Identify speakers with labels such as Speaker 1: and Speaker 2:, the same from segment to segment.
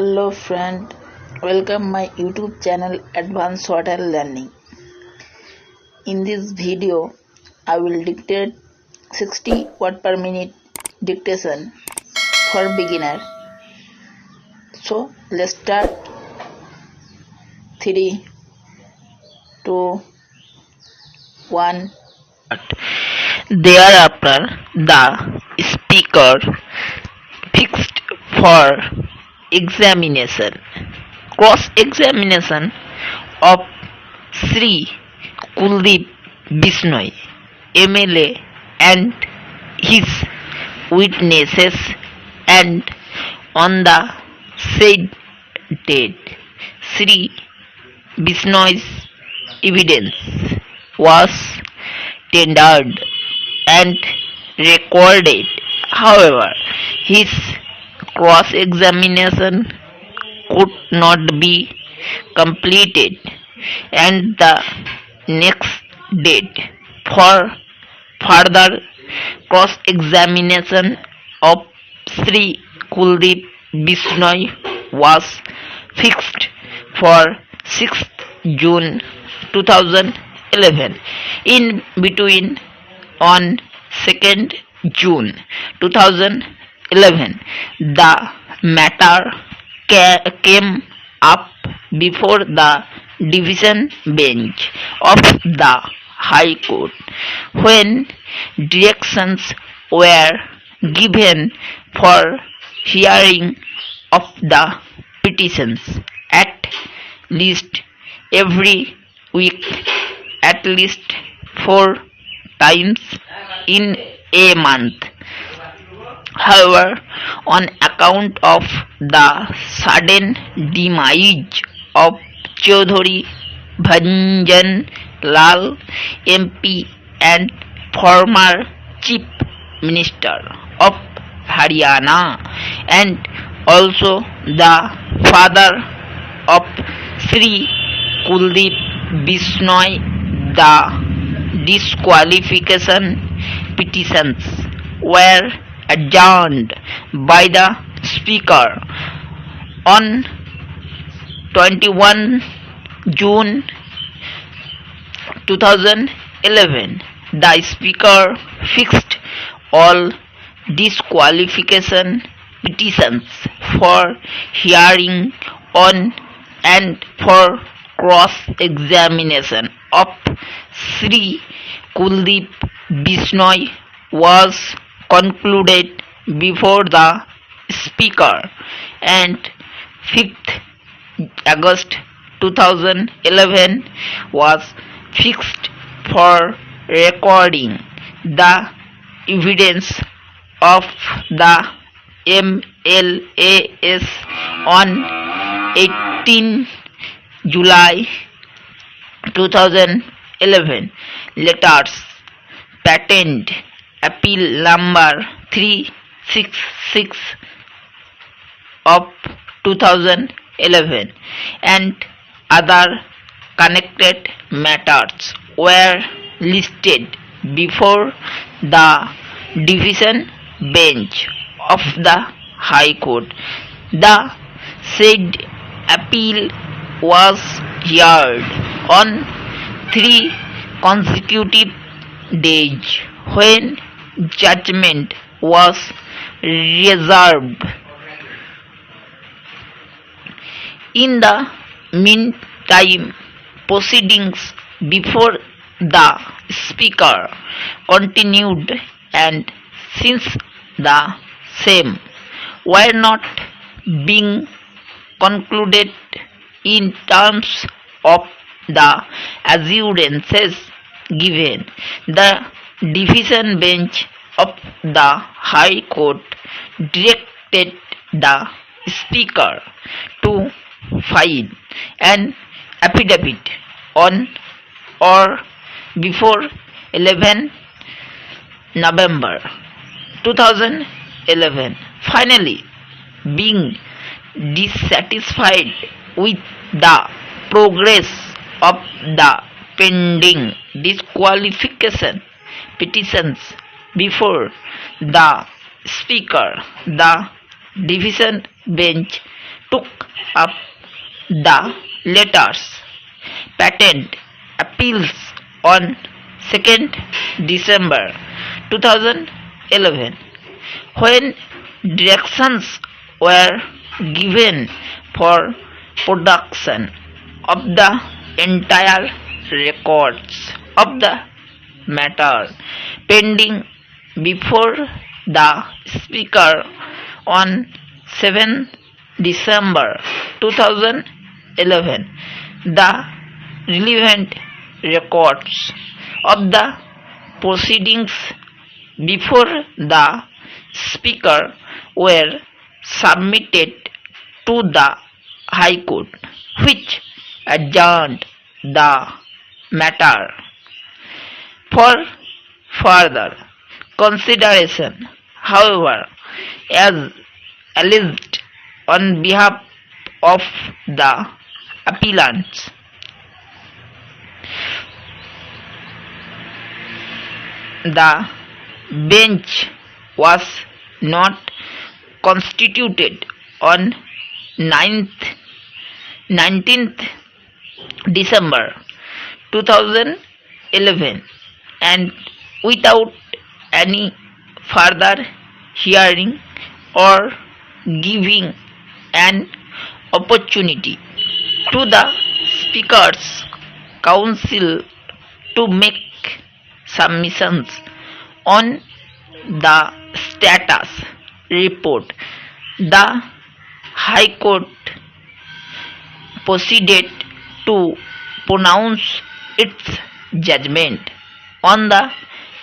Speaker 1: Hello friend, welcome my YouTube channel Advanced Hotel Learning. In this video, I will dictate 60 word per minute dictation for beginner. So let's start. 3, 2, 1.
Speaker 2: Thereafter, the speaker fixed for examination. Cross-examination of Sri Kuldeep Bishnoi, MLA, and his witnesses, and on the said date, Sri Bishnoi's evidence was tendered and recorded. However, his cross-examination could not be completed, and the next date for further cross-examination of Sri Kuldeep Bishnoi was fixed for 6th June 2011. In between, on 2nd June 2011, the matter came up before the division bench of the High Court, when directions were given for hearing of the petitions at least every week, at least 4 times in a month. However, on account of the sudden demise of Chaudhary Bhanjan Lal, MP and former Chief Minister of Haryana, and also the father of Sri Kuldeep Bishnoi, the disqualification petitions were adjourned by the Speaker on 21 June 2011. The Speaker fixed all disqualification petitions for hearing on and for cross-examination of Sri Kuldeep Bishnoi was concluded before the Speaker, and 5th August 2011 was fixed for recording the evidence of the MLAs on 18 July 2011. Letters patent appeal number 366 of 2011 and other connected matters were listed before the division bench of the High Court. The said appeal was heard on 3 consecutive days, when judgment was reserved. In the meantime, proceedings before the Speaker continued, and since the same were not being concluded in terms of the assurances given, the division bench of the High Court directed the Speaker to file an affidavit on or before 11 November 2011. Finally, being dissatisfied with the progress of the pending disqualification petitions before the Speaker, the division bench took up the letters patent appeals on 2nd December 2011, when directions were given for production of the entire records of the matter pending before the Speaker on 7 December 2011. The relevant records of the proceedings before the Speaker were submitted to the High Court, which adjourned the matter for further consideration. However, as alleged on behalf of the appellants, the bench was not constituted on 19th December 2011, and without any further hearing or giving an opportunity to the Speaker's Counsel to make submissions on the status report, the High Court proceeded to pronounce its judgment on the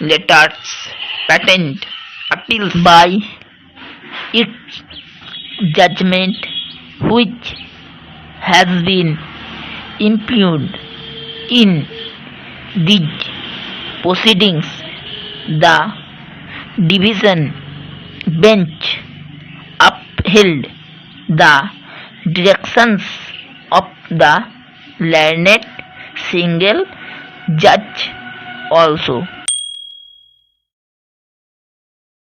Speaker 2: letters patent appeals. By its judgment, which has been impugned in these proceedings, the division bench upheld the directions of the learned single judge also.